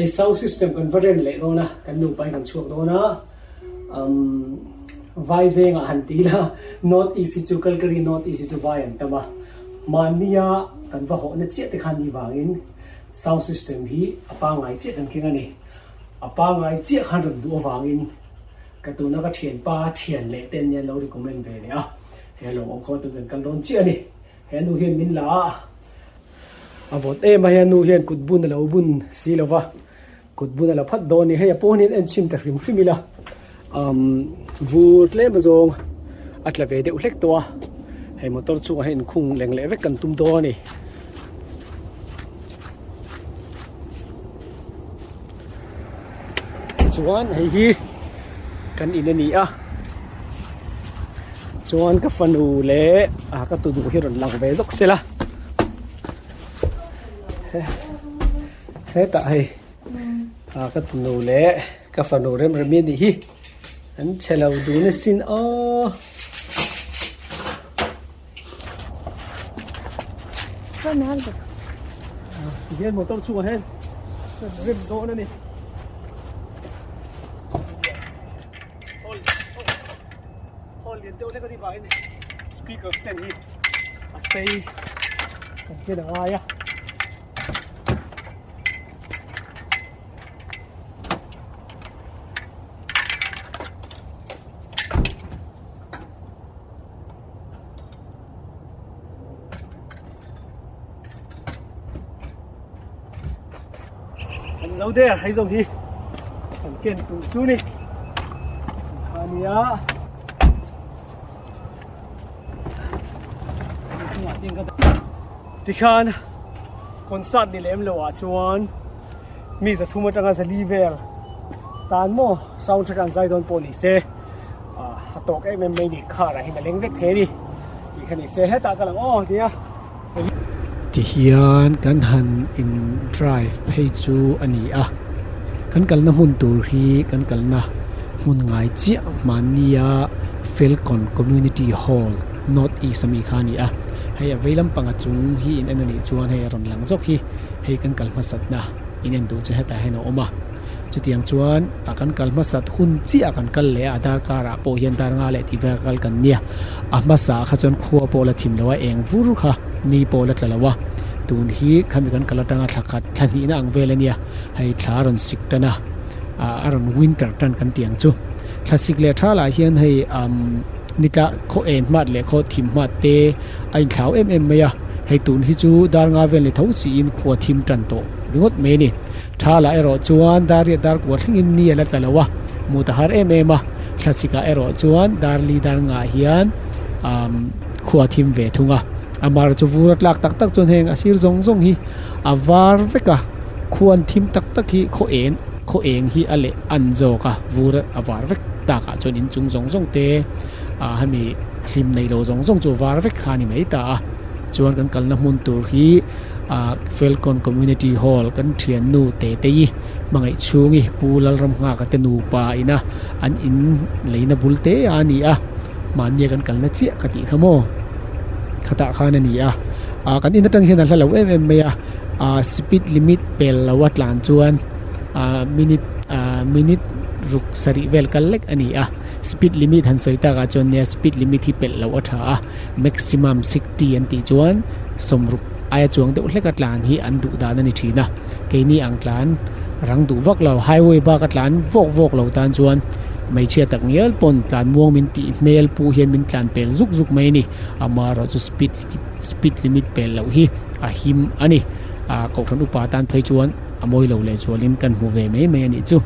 hay sound system kan varen le ro na kan nu pai kan chuak do na vai veng a han ti la not easy to kalkari not easy to vai an tama mania kan va ho na che te khan ni wangin sound system hi apa ngai che kan kinga ni apa ngai che khan ru do wangin ka tu na ka thian pa thian le ten nya lo recommend ve ne a hello ông kho tu kan don che ni he nu hian min la avot e ma hian nu hian kut bun lo bun si lova kut bun la phat don ni he pon ni en chim ta rim khimila vut le mazong atla ve de ulek to he motor chu ha in khung leng le ve kan tum do ni chuan hei hi kan in ani a chuan ka fanu le ka tu du hi ron lang ve zok sela he ta hei ka tu nu le ka fanu rem rem ni hi an chelo du ne sin o Kan hal de. Dia motor chu hen rem do na ni Teo le ka di ba ni speaker stand hi a sei ke da ya anh dấu there hay dấu hi anh ken tu chu ni ania tikhan concert ni lem lo a chuan mi za thuma tanga za livel tan mo soundtrack an zai don poli se hatok em mai ni khara hi leng vek theri ti khani se heta kalang oh dia ti hian kan han in drive phei chu ani a kan kalna mun tur hi kan kalna mun ngai chi mania Falcon Community Hall North East ami khani a hay veilam panga chung hi in anani chuan hay ron lang zok hi hay kan kalma sat na in en du che heta he no oma chutiang chuan akan kalma sat hun chi akan kal le adar kara po hian dar nga le ti ver kal kan nia ama sa kha chon khuwa pola thim lawa eng vur kha ni pola tlalawa tun hi khami kan kalatanga thakhat thani na ang velania hay tharon siktana aron winter tan kan tiang chu classic le thala hian hay nita kho en mat le kho thim mat te ai thlau em maya hei tun hi chu dar nga vel le thau chi in kho thim tan to bingot me ni thala ero chuan dar ya dar ko thing in ni ala talawa mutahar ma classica ero chuan dar li dar nga hian kho thim ve thunga amar chu vurat lak tak tak chon heng asir zong zong hi avar veka khuan thim tak tak hi kho eng hi ale anzo ka vurat avar vek ta ka chon in chung zong zong te hami hlim nei lo zong zong chu var vek khani mai ta chuan kan kalna mun tur hi Falcon Community Hall kan thian nu te yi mangai chungi pulal ram nga ka te nu pa ina an in leina bulte ani a manya kan kalna chi ka ti khamo khata khana ni kan in tang hian halo mai speed limit pel lawat lan chuan minute ruk sari vel kalek ani speed limit han soita ga chon ne speed limit hi pel lo atha maximum 60 anti chuan somruk aya chuang de ulek atlan hi an du da na ni thina ke ni angtlan rang du vak lo highway ba katlan vok lo tan chuan mai chia tak ngel pon tlan muang min ti mel pu hian min tlan pel zuk mai ni amaro chu speed limit pel lo hi a him ani ko thon upa tan thai chuan amoi lo le chualin kan hu ve mai ani chu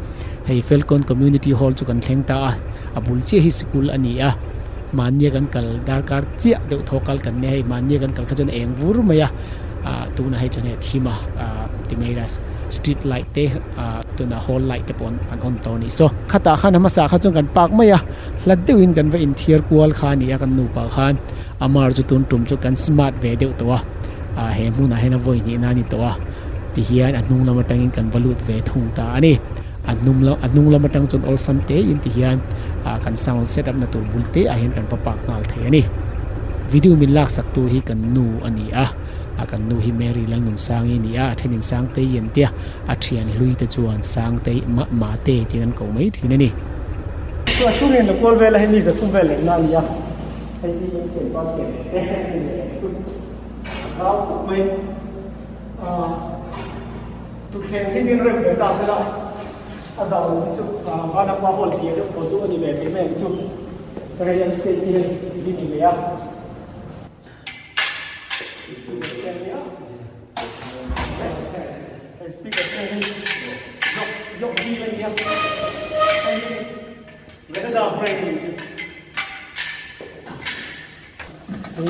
hei Falcon Community Hall chu kan thleng ta abul chi hi school ani manya kan kal darkar chia de thokal kan ne manya kan kal khajon eng vur maya tu na hai chone thima ti meiras street light te tu na hall light te pon an on toni so khata khan ma sa khajon kan pak maya ladewin kan va in thiar kwal khani kan nu pa khan amar chu tun tum chu kan smart ve de to he mu na he na voi ni na ni to ti hian anung lama tangin kan valut ve thung ta ani anung lama tang chon all samte in ti hian kan sound setup na tur bulte a hen kan papak ngal the ani video min lak sak tu hi kan nu ani akan nu hi Mary lang nun sang ni a thenin sang te yen tia a thian lui te chuan sang te ma te ti kan ko mai thin aniตัวช่วงนี้เราควรเวลาให้มีจะทุ่มเวลานั่นยาให้ที่ยังเก็บบ้านเก็บเราไม่ตุกแข่งที่นี่เริ่มเกิดตามแล้วอาจารย์จุดบ้านนักว่าคนเดียวตัวจุดนี้เลยที่แม่จุดแต่ยังเสียที่นี่ดีเลยอ่ะสปีกเกอร์ยกดีเลยเนี่ยไม่ได้ดับเร่งนี่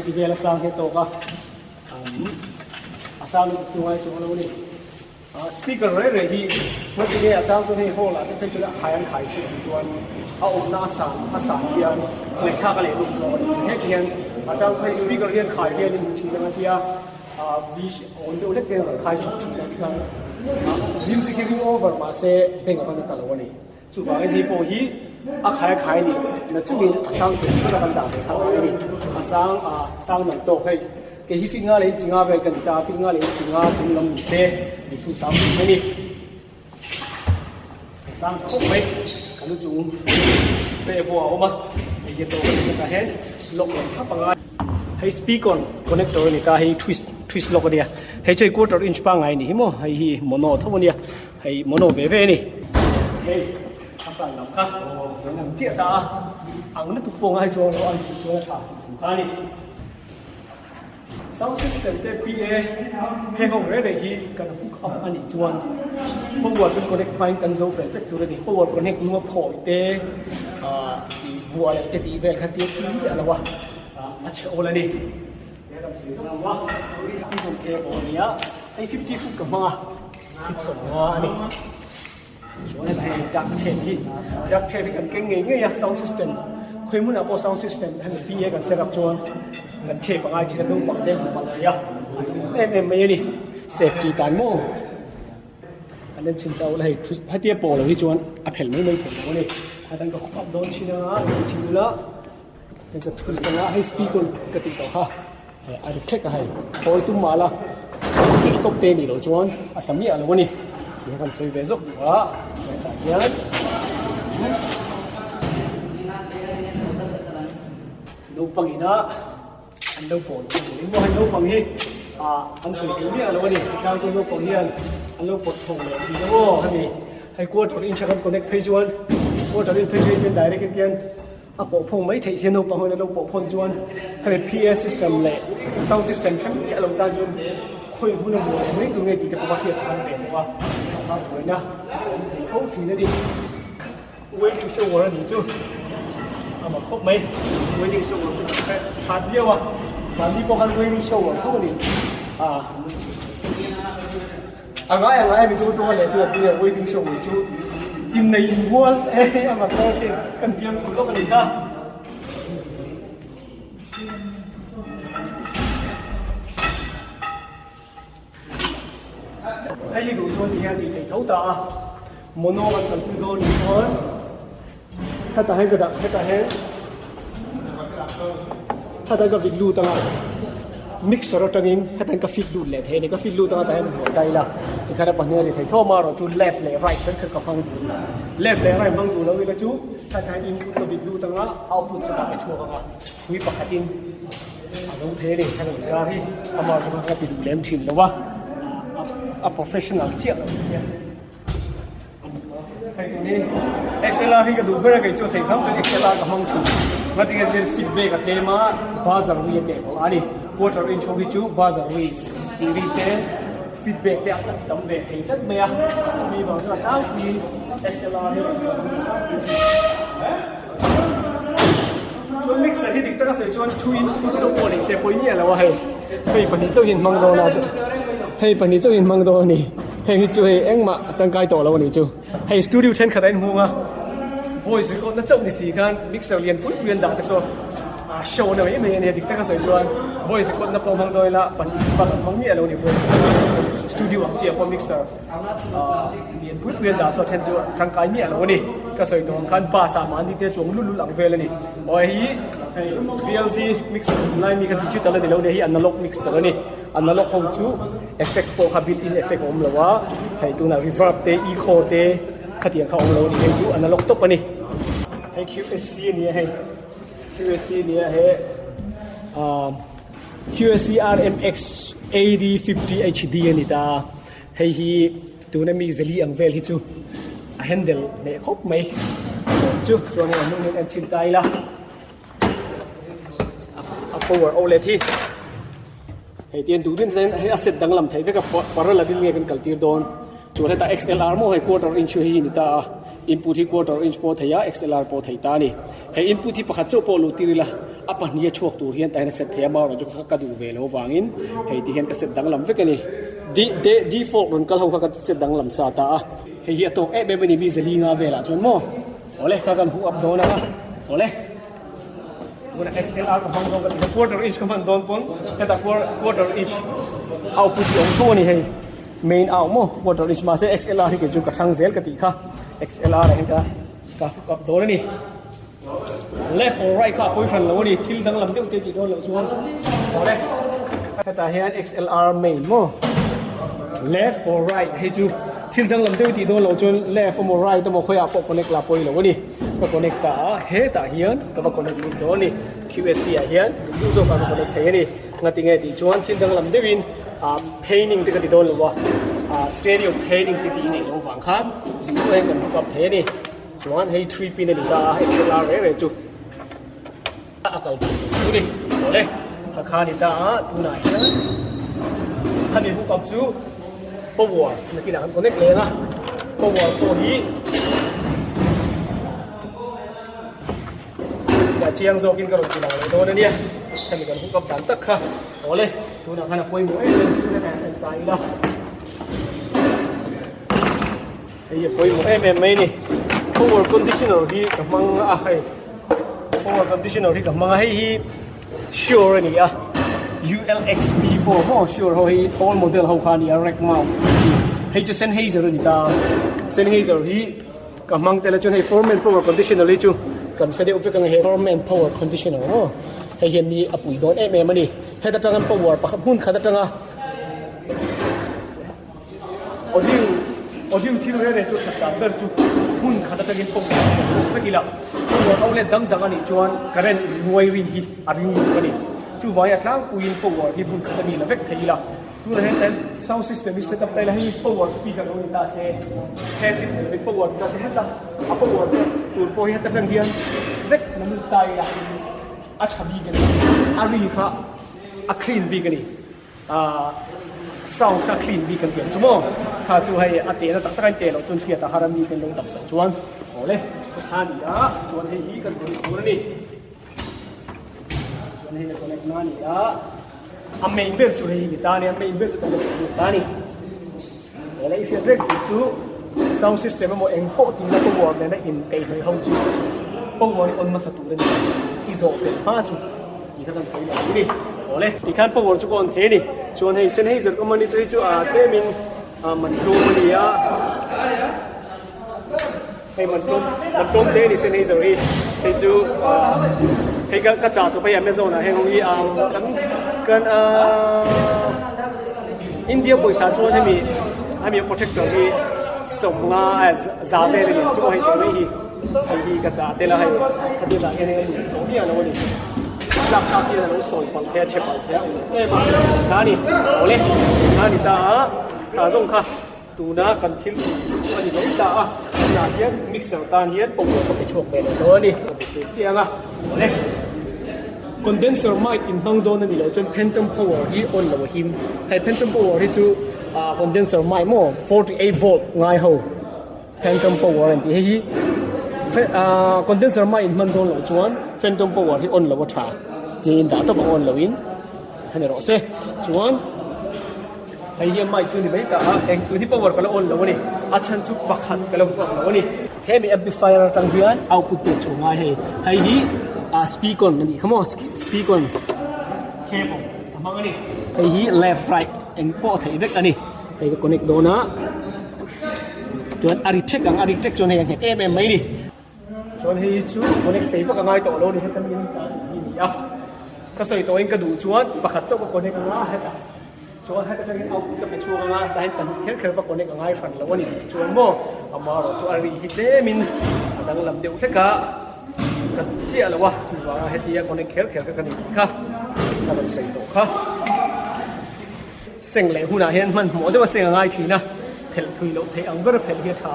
ที่เวลาสร้างเหตุก็อาสาลูกช่วยเราเนี่ยสปีกเกอร์เลยที่เมื่อกี้เนี่ยอาจารย์ตัวนี้โหล่ะที่เป็นจุดขายขายสิ่งชวนเอาหน้าสารเดียวในชาติอะไรลูกโซ่เนี่ยที่อาจารย์เคยสปีกเกอร์เรียนขายเรียนที่นั่นที่วิชอนดูเล็กเดียวขายชุดที่นั่นที่มิวสิกกิ้งโอเวอร์มาเซ่เป็นกับมันตลอดนี่สุดท้ายที่พอฮีอาขายนี่นั่นจุดนี้อาสางเป็นชุดกันดาบทางนี้อาสางนั่นโตให้เกี่ยวกับฟิงอะไรจริงอ่ะเป็นกันตาฟิงอะไรจริงอ่ะจริงลำเซ่ดิทุสามนี่นี่อาสางครบไหมกันดูจุงเปย์บัวออกมาไอ้เจ้าตัวนี้ก็เห็นล็อกเลยครับปังอ่ะให้สปีกอนคอนเนคเตอร์นี่ก็ให้ทวิสล็อกกันเนี่ยให้ใช้quarter inchปังไงนี่มั้งให้โมโนทั้งหมดเนี่ยให้โมโนเว่นี่เฮ้อาสางลำค่ะนั่งเจี๊ยตาอังนั่นตุกปงให้ชัวร์เราอันชัวร์ชาอันนี้ sound system เตปีให้ของเรื่องอะไรที่กันพุกอัพอันนี้ชวนพวกวัวเป็น connect ไปกัน Zofa เฟกตัวนี้พวกวัว connect นัวพอเตวัวอะไรเตตีเวลคันเตตีอะไรวะอาเชโอละนี่เนี่ยเราสื่อสารว่าที่ผมเอโอเนี่ยไอ้50 ฟุตกับมาคิดสมว่าอันนี้ชวนให้ดักเทปกันเก่งเงี้ย sound system เคยมุ่งเอา sound system ให้ปีกันเสร็จกับชวนกันเทปอะไรที่เราดูปังเด้งปังเลยอ่ะไม่นี่ safety ต่างโม่อันนั้นชิ้นเต่าเลยให้เตี้ยโปเลยที่ชวนอเพลไม่ผลแล้วนี่อันนั้นก็ขับโดนชิ้นละชิ้นละนี่ก็ทุกสิ่งละให้สปีกคนกติกาค่ะอันนี้แค่ก็ให้พอตุ้มมาละตบเตนี่เราชวนอันนี้อะไรวะนี่นี่กันซื้อเวซอกว่าเนี่ยลูกปังอีนะอันลูกโป่งนี่ว่าให้ลูกปังฮีอันสวยที่นี่อะไรวะนี่เจ้าตัวลูกปังฮีอันลูกปดทงเลยดีนะว่าให้กวดอินชักคอนเนคเพจวันกวดอินเพจเป็น direct กันปดพงไม่ถี่เสียลูกปังให้ลูกปดพงจวนให้ PS system เลย sound system ทั้งนี้เราได้จนคุยพูดในหัวไม่ตัวเงี้ยดีแต่ว่าเทียบกันเป็นว่าครับเหมือนนะเขาถือนะดิเว้ยที่เชื่อว่านี่จู่เอามาครบไหมเว้ยที่เชื่อว่าขาดเดียวอ่ะขาดที่พวกเขาเว้ยที่เชื่อว่าเขาเนี่ยอะไรมีตัวเลยจู่ที่เว้ยที่เชื่อว่าจู่อินในวัวเอามาเข้าเส้นกันเพียงถูกต้องกันเลยค่ะไอ้ยี่ดูชวนที่ฮะที่เท่าตาโมโนมันกันตัวนี้ชวนถ้าตาให้กระดักให้ตาให้ถ้าตาก็ฟิดลูตั้งมิกซ์รถตั้งอินให้ตาก็ฟิดลูเลยเท่นี่ก็ฟิดลูตั้งแต่หัวใจละที่ขณะปัจจุบันที่ท่อมาเราจู left เลย right เป็นคือกับฟังดู left เลย right ฟังดูแล้ววิลจูถ้าทางอินพุตก็ฟิดลูตั้งเอาพุตสุดท้ายชัวร์กันวิปักขัดอินอาเท่นี่ทางการที่ทำมาจุดก็ฟิดดูเล่มถิ่นแล้ววะprofessional เชี่ยไอ้ตัวนี้ XLR ที่กระดูกเพื่อให้จุดที่ทำจน XLR กับห้องชุดมาที่จะ feedback กับเทมาบาร์วีเด็กอันนี้ quarter inch วิจูบาร์วีตีรีเทน feedback เด็กตั้งเด็กให้ตั้งเมียจะมีบางส่วนตั้งมี XLR ที่ชวน mixer ที่ติดตั้งก็ใส่ชวน twin ที่จะโอนอีกเสียปุ๋ยเนี่ยแล้วว่าให้ปัจจุบันเจ้าหินมังโดนาให้ปัจจุบันมังโดนี่ให้ช่วยเอ็งมาตั้งใจต่อแล้ววันนี้จูให้สตูดิโอเทนขนาดหัว voice ก็น่าจะมีสิ่งการ mixer เรียนปุ๊บเรียนด่าแต่ส่วนโชว์เนี่ยไม่เนี่ยติดตั้งก็ใส่ชวน voice ก็น่าพอมังโดละปัจจุบันมังเนี่ยแล้วนี่ voice สตูดิโอเจียพอ mixer เรียนปุ๊บเรียนด่าส่วนเทนจูตั้งใจเนี่ยแล้ววันนี้ ก็สวยตัวคันป้าสามอันที่เตะจวงลุ่นหลังเวลนี่โอ้ยไอ้ VLC mix ไล่มีกันดิจิตอลเลยเดี๋ยวนี้อันนั้นล็อก mix ตัวนี้อันนั้นล็อกของจูเอฟเฟกต์โปรคาบิลอินเอฟเฟกต์ของเราว่าไอ้ตัวน่ะ reverb เตะ echo เตะขัดเตียงเขาของเรานี่เองจูอันนั้นล็อกตัวปะนี่ไอ้ QSC เนี่ยให้ QSC เนี่ยให้QSC RMX AD50 HD นี่ตาให้ฮีตัวนั้นมีเซลีอังเวลที่จูhandle เนี่ยครบไหมจูจวนนี้มึงนี่ชินใจละpower เอาเลยที่ให้เตียนดูดินให้ asset ดังลำไทยเพื่อกับปาร์ลดินเงี้ยกันกัลตีร์โดนจวนให้ตา XLR โม่ให้ quarter inch ให้นี่ตา input ที่ quarter inch พอไทย XLR พอไทยตานี่ให้ input ที่ประคัตโจพอลูตีริละอัปปะนี่ช่วงตัวเรียนแต่ให้ set เทียมมาเราจะขัดดูเวลวางอินให้ที่เห็นกับ set ดังลำเพื่อกันนี่default มันก็เขาขัด set ดังลำซาตาให้เหี้ยตกแบบนี้มีเซลีงาเวลจวนโม่โอ้เลยข้ากันหูอับโดนนะโอ้เลยวัน XLR ก็ฟังตรงกันที่ quarter inch ก็มันโดนปนแต่ quarter inch output ที่องค์โตนี่ให้ main out โม่ quarter inch มาเสีย XLR ที่เกิดจากช่างเซลกันตีค่ะ XLR อะไรกันก็กับโดนนี่ left or right ก็คุยกันแล้วนี่ทิลดังลำเดียวตีโดนแล้วชวนโอ้เลยแต่เห็น XLR main โม่ left or right ให้จูทิลดังลำเดียวตีโดนแล้วชวน left or right ต้องมาคุยอ่ะพวก connect ลาปอยแล้วนี่พวก connect ตาเฮตาเฮียนก็มา connect โดนนี่ QSC เฮียนดูโซฟาก็ connect เฮียนี่งั้นที่ไงที่ชวนทิลดังลำเดียววินpainting ที่ก็ตีโดนแล้วว่าstereo painting ที่ตีนี่ลงฝั่งข้ามตัวเองกันกับเฮียนี่ชวนให้3 pin นี่ตา XLR เรื่อยๆจูอาการดูดิโอ้เลยราคานี่ตาดูหน่อยนะท่านนี่ผู้กับจูpower เมื่อกี้นะครับ connect เลยนะ power ตัวนี้อย่าเชียงโซกินกระโดดกีฬาเลยตัวนี้ท่านนี่กันผู้กับการตักค่ะโอ้เลยตัวนั้นขนาดป่วยหมวยเลยชื่อแน่ๆเป็นใจแล้วไอ้ป่วยหมวยไม่นี่ power conditioner ที่กับมังอะไร power conditioner ที่กับมังให้ sure นี่อ่ะULX B4 โม่ sure เขาให้ all model เขาขานี่ rack mount ให้จะ Sennheiser นี่ตา Sennheiser ที่กับมังแต่ละจนให้ Foreman power conditioner เลยจูกันเสด็จอุปกรณ์ให้ Foreman power conditioner โอ้ให้เห็นมีอปุยโดนมันนี่ให้ตัดจัง power ประคับหุ้นขาดจังaudio ที่เราเรียนจูชัดๆแบบจูหุ้นขาดจังกินปุ่มตะกี้ละตัวเอาเล่นดังๆนี่จวนกระเด็นรวยวิ่งฮีอาวิ่งกันนี่จูไว้อัตลังกูยิน power ที่หุ้นขาดมีละเวกทีละดูนะเห็นแต่ sound system มี setup แต่ละให้ power speaker เราตาเซ่แค่สิเป็น power ตาเซ่ให้ตา power ตัวโปรให้ตัดจังเดียนเวกมันตายละอัชบีกันอารีค่ะอัคลีนบีกันนี่sound ก็ clean บีกันเดียนชั่วโมงถ้าจูให้อัตเตนะตักตะกันเตะเราจนเสียตาฮารามีกันลงตับชวนโอ้เลยท่านนี่ชวนให้ฮีกันตัวนี้ชวนให้ตัวนี้นั่นนี่ไม่อินเบลจูให้ฮีตาเนี่ยไม่อินเบลจูตัวนี้ตานี่โอ้เลยif you breakจู sound system มันเองโปตินะตัวเนี่ยนะอินไกลให้ห้องจูpower นี่อันมาสตูเลยอีโซเฟนมาจูนี่ก็ต้องใส่เลยนี่โอ้เลยที่ขั้น power จูก่อนเทนี่ชวนให้เส้นให้เสร็จก็มันนี่จะจูเทมินมันดูมันนี่ให้มันตรงเทนี่เส้นให้เสร็จให้จูให้กระจาดจะไปยังไม่โซนนะให้ของอีกันอินเดียบริษัทชวนให้มี protector ที่ส่งมาซาเบเลยจูให้ตรงนี้ให้กระจาดเตละให้คดีละให้ตรงนี้นะวันนี้ราคาที่เราส่งปังแค่เช็คปังแค่มาท่านี่โอ้เลยท่านี่ตาส่งค่ะตูน่ากันทิ้งอันนี้ไม่ตาหน้าเฮียนมิกเซอร์ตาเฮียนปุ่มก็ไปช่วยไปเลยตัวนี้เจียงโอ้เลยcondenser mic in bang don ni lo chen phantom power hi on lo him hai phantom power hi chu condenser mic mo 48 volt ngai ho phantom power an ti hi condenser mic in man don lo chuan phantom power hi on lo wa tha ji in da to ba on lo in hani ro se chuan hai hi mic chu ni mai ka eng tu hi power ka lo on lo ni a chan chu pakhat ka lo lo ni he mi amplifier tang hian output te chu ngai he hai hi speak onนี่ come on speak on cable มังอันนี้ไอ้ฮี left right เอ็งป้อถ่ายเวกอันนี้ไอ้ก็ connect โดนนะจวน architect จวนให้ยังเห็นไม่ดิ ชวนให้ชูคนเอกเสียพวกง่ายต่อโลนี่ให้ตั้งยินนี่อ่ะก็สวยตัวเองก็ดูชวนประคัดเจ้าคนเอกง่ายให้แต่ชวนให้ตั้งยินเอาก็ไปชวนง่ายแต่ให้ตั้งเขียนพวกคนเอกง่ายฝันแล้ววันนี้ชวนโม่เอามาเราชวนรีฮิตเดมินดังลำเดียวแค่กะกันเชี่ยแล้ววะถือว่าให้ตีคนเอกเขียนกันนี่ค่ะถ้ามันเสียตัวค่ะเสียงเหลวหุ่นเห็นมันหมดได้ว่าเสียงง่ายทีนะเพลทุยโลเทอังก็เพลเฮียท่า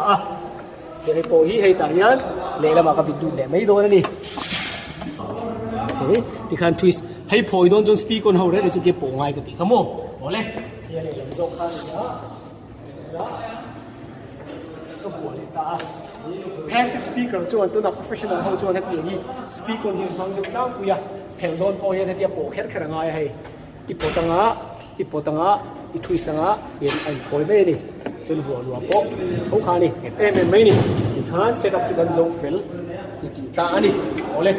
เดี๋ยวให้โปฮีให้ตายันเละแล้วมากับวิดดูแหละไม่โดนนี่เฮ้ยที่คันทวิสให้โปยโดนจนสปีกคนเขาเลยเดี๋ยวจะเก็บโป่งง่ายกันติขโมยโอ้เลยที่อะไรเราโซคันนะก็หัวเลยตา passive speaker จวนตัวนัก professional เขาจวนให้เปลี่ยนนี่ speak คนที่ฟังดูจ้างกูอยากเพลโดนโปยให้เดี๋ยวโป่งแค่ขนาดง่ายให้อีโปตังะอีโปตังะอีทวิสตังะเย็นไอ้โปยไม่นี่จนหัวรัวโป๊ะทุกขานี่เอ็มไม่นี่ที่ข้างเซตอัพที่กันโซฟิลที่ตาอันนี้โอ้เลย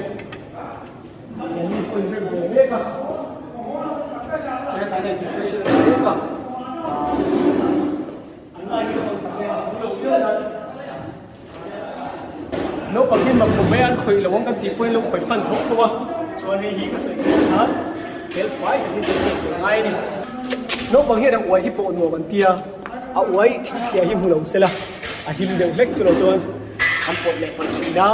อย่างนี้เป็นเรื่องเล็กอะใช้การเรียนที่เป็นเรื่องเล็กอะอันนี้ก็ต้องสังเกตลงเยอะนะนกบางทีมันผมไม่อันคุยหรือว่ากันตีคุยแล้วคุยพันทุกตัวชวนให้ฮีก็สวยนะเฮลไฟแต่ที่เป็นเรื่องง่ายนี่นกบางทีเราอวยที่โปนหัวมันเตี้ยเอาไว้ที่เทียหิมหูหลงเสร็จละหิมเดือดเล็กจุดจวนทำปวดเล็กมันชิดา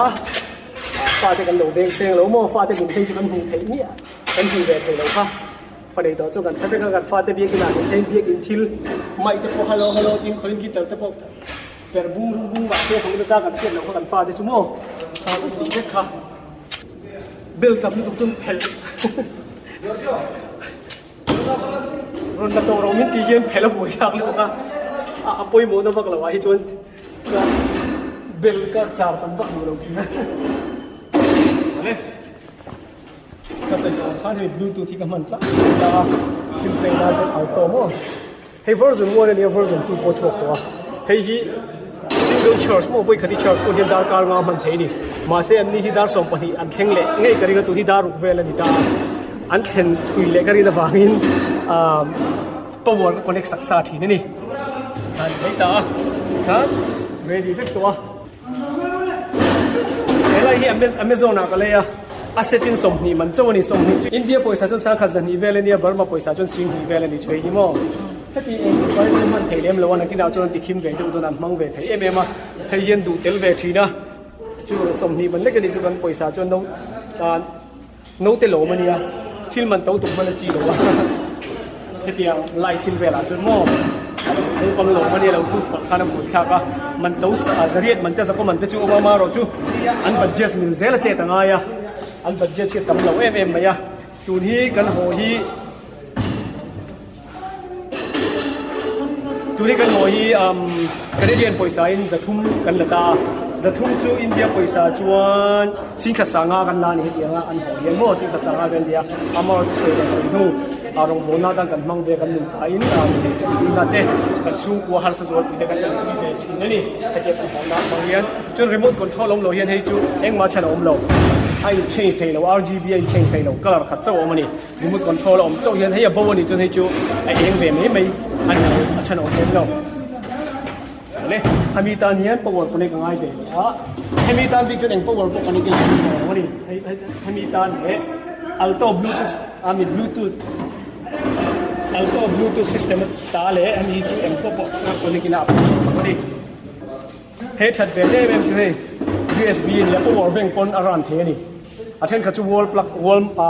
ฟาดกันหลงเวงเสียงหลงโม่ฟาดกันเทียจุกันหูเทียเนี่ยเป็นหูเวทเลยค่ะฟาดต่อจุกันฟาดกันฟาดเบียกินอะไรเทียเบียกินทิลไม่จะพอฮัลโหลฮัลโหลทีมคนกินแต่จะพอแต่บุ้งบุ้งแบบเทียของเราจะกันเทียเราก็กันฟาดชั่วโมงฟาดดีเล็กค่ะเบลกับนี่ทุกจุดเพลรอนกระโตเราไม่ตีเย็นเพลบุยจากเลยค่ะอาปุยโมนบักละวะที่ชวนเบลก็จาร์ตั้งบักมือเราทีนะเนี่ยก็เสร็จแล้วข้าจะบลูทูธที่กำมันละแล้วฟิลเตอร์น่าจะเอาตัวมั้งให้ version 1เนี่ย version 2พอชกตัวให้ที่ single charge มั้งไว้คดี charge ตัวที่ดาร์การงามันเท่นี่มาเสียอันนี้ที่ดาร์สองปนีอันเท่งเละง่ายกันก็ตัวที่ดาร์รุกเวลนี่ดาอันเท่งคุยเละกันนี่นะฟังอินปวดก็ connect สักษาทีนี่อันนี้ตาครับ ready เวกตัวอะไรที่ Amazon ก็เลยอาเซตินสมนีมันเจ้านี่สมนีอินเดียป่วยสารจนสารขัดจันอีเวลนี่บาร์มาป่วยสารจนสิงห์อีเวลนี่ช่วยยี่มั่งถ้าที่เองก็มันเทเลมแล้ววันนั้นที่เราจนติดทีมเวทดูตัวนั้นมั่งเวทเอ็มมาให้ยันดูเทลเวทีนะจู่สมนีมันเล็กกันจู่กันป่วยสารจนน้องเตโลมันเนี่ยที่มันโตตุกมันจีโลวะที่ไล่ทิลเวลาจนมั่งเราปังหลงมันเนี่ยเราทุกข้าน้ำบุญชาก็มันโตสเรียดมันจะสักมันจะจู่ว่ามาเราจู่อันบัดเจสมิลเซลเจตังไงอันบัดเจสที่ตำเราเอ็มมาจูนฮีกันโหฮีจูนฮีกันโหฮีกันเรียนป่วยสายจะทุ่มกันละตาจะทุ่มจู่อินเดียป่วยสายจวนสิงคสางากันลานี่เดียงอันโหเรียนโม่สิงคสางากันเดียอามาจะเสียสุดดูอารมณ์โมนาดังกันมังเวกันนุ่มไปนี่นาเตกันชูกัวฮัลสจวดที่กันที่เวทีนี่ถ้าเจ็บของน้ำบางเรียนจนรีโมทคอนโทรลเราเรียนให้จู่เอ็งมาชนะอมเราไอ้ change เทเรา RGB ไอ้ change เทเราก็เราขัดเจ้าอมนี่รีโมทคอนโทรลเราเจ้าเรียนให้บ่าวนี่จนให้จู่ไอ้เอ็งเวไม่อันนี้ชนะอมเราเลยฮามิตานี่ปวดคนนี้ก็ง่ายเลยฮามิตาที่จนเอ็งปวดพวกนี้ก็ยิ่งกว่านี่ฮามิตาเนี่ยอัลโต้บลูทูธบลูทูธAlto Bluetooth system ตาเลยอันนี้ที่เอ็มก็บอกนะคนนี้กินอับวันนี้เฮชัดเวลเอ็มช่วย USB เนี่ยก็วอลเบงปนอรันเทนี่อาเช่นเขาจะวอลปลั๊กวอลอ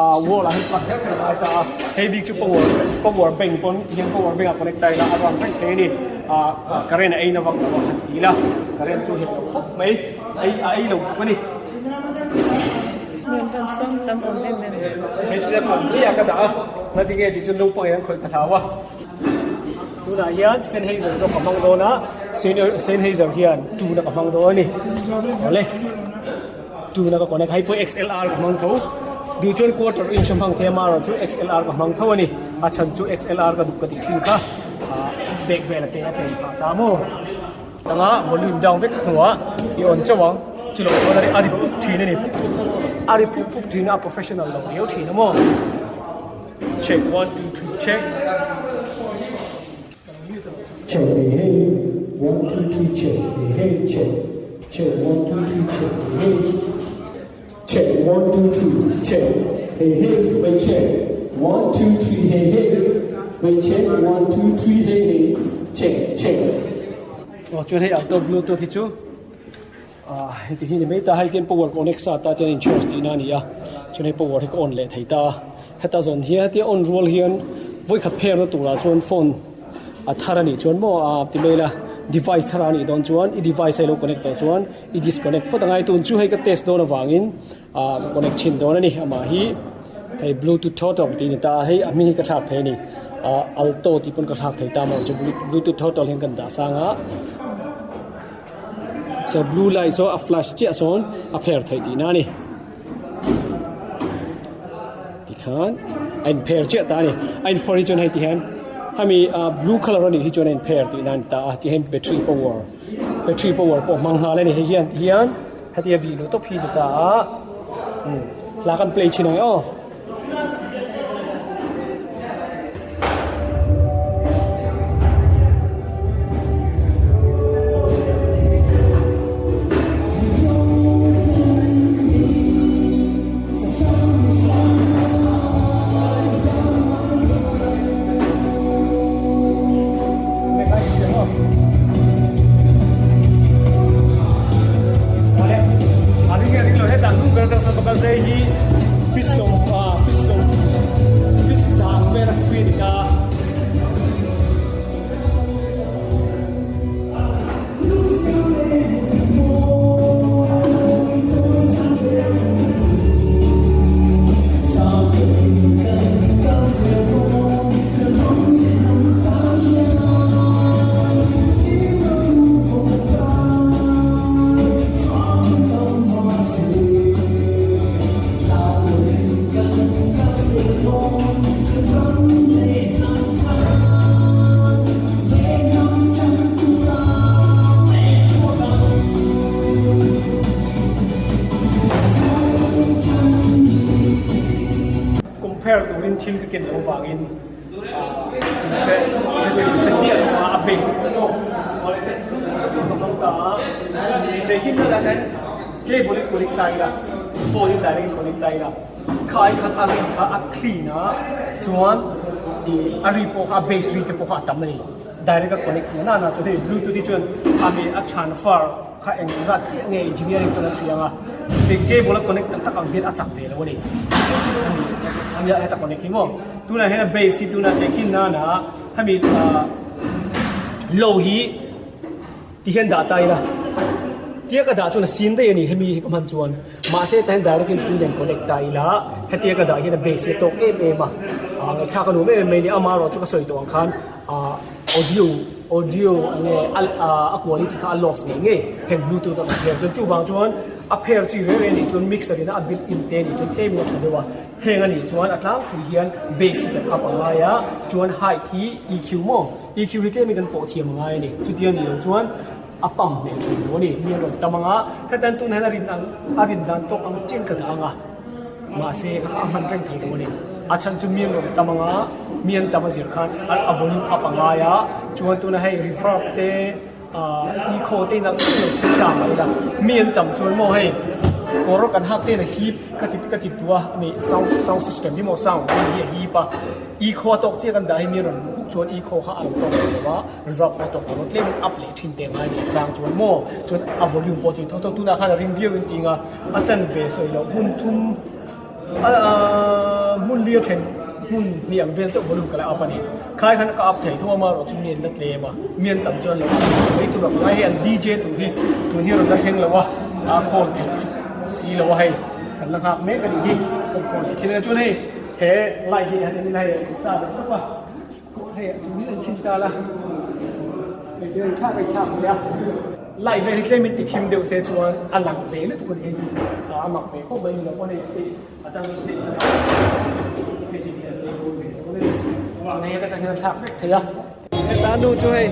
ะไรปลั๊กแค่ไหนตาเฮบิกจะก็วอลเบงปนยังก็วอลเบงคอนเนคต์ได้ละอรันเทนี่การเรียนไอ้นวักนวักดีละการเรียนช่วยไม่ไอ้เราวันนี้เงินกันส้มตำอมเอ็มเฮ้ยจะทำเรียกกันด่ามาที่เกจิจนดูไปยังคอยกระทาวะดูนะยันเซนเฮเซอร์จบกับมังโดนะเซนเฮเซอร์เฮียนดูนะกับมังโดนี่เอาเลยดูนะกับคนนี้ให้พวก XLR กับมังโดดูจนquarter inch มังเทียมาเราจู XLR กับมังโดนี่อาชันจู XLR กับดุกติทิ้งค่ะเบรกเวลาเตะเตะตามโม่แต่ละวอลลุ่มดาวน์เวกหัวย้อนเจ้าวังจุดลงตัวได้อาริพุกทีนี่อาริพุกทีน่า professional เราเดี๋ยวทีนะโม่check 1 2 3 check check the hey 1 2 3 check the hey check check 1 2 3 check hey check 1 2 3 check hey hey wait check 1 2 3 hey hey wait check 1 2 3 hey hey check check อ๋อจนให้อัตโนมัติที่จูที่นี่ไม่ตาให้กัน power connect ซะตาเจน charge ที่นั่นนี่จนให้ power ให้ on เลยที่ตาให้ตาส่วนที่ที่ on roll เฮียนวิ่งขับเพลย์ตัวละจน phone ทารานี่จนบ่ที่ไม่ละ device ทารานี่โดนจวนอี device ให้เรา connect ตัวจวนอี disconnect เพราะตั้งไงตัวจูให้ก็ test โดนวางอินconnect ชินโดนนี่มาให้ bluetooth ทอดที่นี่ตาให้มีกระชับเท่นี่alto ที่เป็นกระชับเท่ตามันจะ bluetooth ทอดเห็นกันตาสังso blue light so a flash เจ้าส่วนa pair เท่ที่นั่นนี่ที่ขันไอ้ pair เจ้าตานี่ไอ้ พอที่จนให้ที่เห็นถ้ามี blue color นี่ที่จนไอ้ pair ที่นั่นตาที่เห็น battery power พวกมังหาเลยนี่ให้เฮียนให้ที่วีโลตัวพี่ตาลากัน play ชินอยชิลก็เกินของวางอินใช่เจียมาอัพเบสเด็กที่นั่นแหละนั้นเก็บบริกุลิกไตละโฟลิกไตละกุลิกไตละขายขันอะไรขันอัคลีนะชวนอารีโปค่ะเบสรีโปค่ะตั้มนี่ได้เรื่องกุลิกนั่นน่ะจนที่บลูทูธที่ชวนอามีอัชชันฟาร์ค่ะเอ็นซัดเจียงเอนจิเนียริงจนนั่นเชียงอ่ะเด็กเก็บบริกุลิกตั้งแต่ก่อนเรียนอัจฉริยะเลยวันนี้আমি এটা কোনে কিমো তুনা হেনা বেসি তুনা দেখি না না আমি লোহি তিহেন দাতাইলা tia ka da chuna sin de ni hemi kaman chuan ma se tan direct in den connect taila hetia ka da hi na base to e ma nga tha ka no me ni ama ro chu ka soi to ang khan audio nge a quality ka loss nge hen bluetooth ka he chu wang chuan a pair chi re ni chun mixer ina a built in te ni chun claim ni thadwa heng ani chuan atlang khu hian basic ka apa nga ya chuan high thi eq mo eq hi ke mi kan po thiam nga ni chu tia ni lo chuan apam ne chu lo ni mi ro tamanga hatan tun hena rin ang arin dan tok ang chin ka da nga ma se ka aman reng thai lo ni achan chu mi ro tamanga mian tamazir khan a volume apa nga ya chuan tu na hai reverb te eco te na chu si sa mai da mian tam chuan mo hai korok kan hak te na hip ka ti tua mi sound system ni mo sound ni hi pa eco tok che kan da hi mi ron huk chuan eco kha ang tok wa reverb kha tok ro tlem up le thin te ngai ni chang chuan mo chuan a volume po chi tho tu na kha ring view in tinga a chan ve soi lo hun thum mun lia then mun niang ven so volume kala apani khai khan ka up thai tho ma ro chu nen na tle ma mian tam chuan lo ei tu ro ngai an dj tu hi tu ni ro da theng lo wa a khol si lo hai kan la khak me ka di kan khol chin na chu nei he lai hi han ni lai sa da pa he tu ni chin ta la ei de cha kai cha ya lai ve hle mi ti thim deu se chuan alang ve le tu kon he a mak ve ko bai lo ko nei sti a chang sti sti ji ya je ko ve ko nei wa nei ka ta cha thei ya ta nu chu he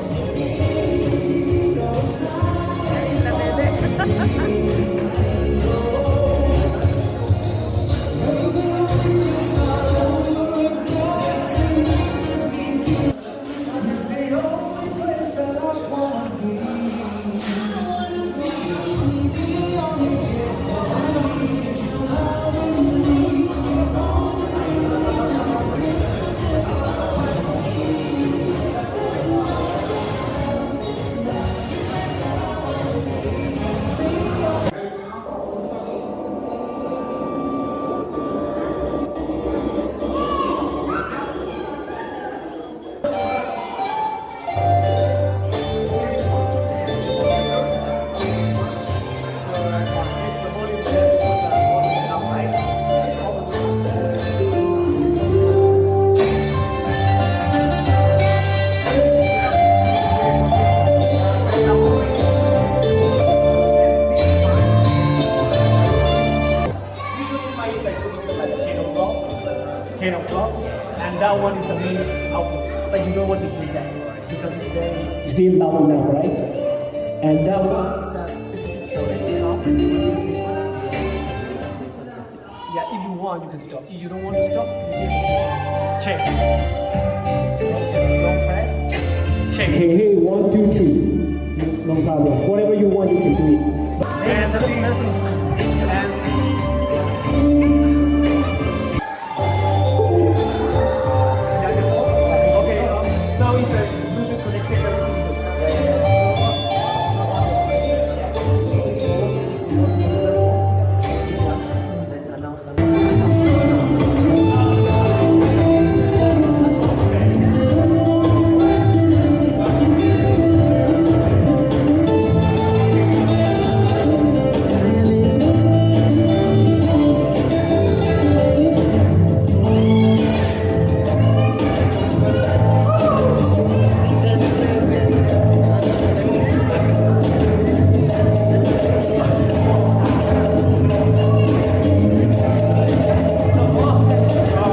stop, and that one is the main output. But you don't want to do that because it's very. You see it loud enough, right? And that one is a specific sound. Yeah, if you want, you can stop. If you don't want to stop, you see, check. Long press. Check. Hey, 1, 2, 3. No problem. Whatever you want, you can do it. And the thing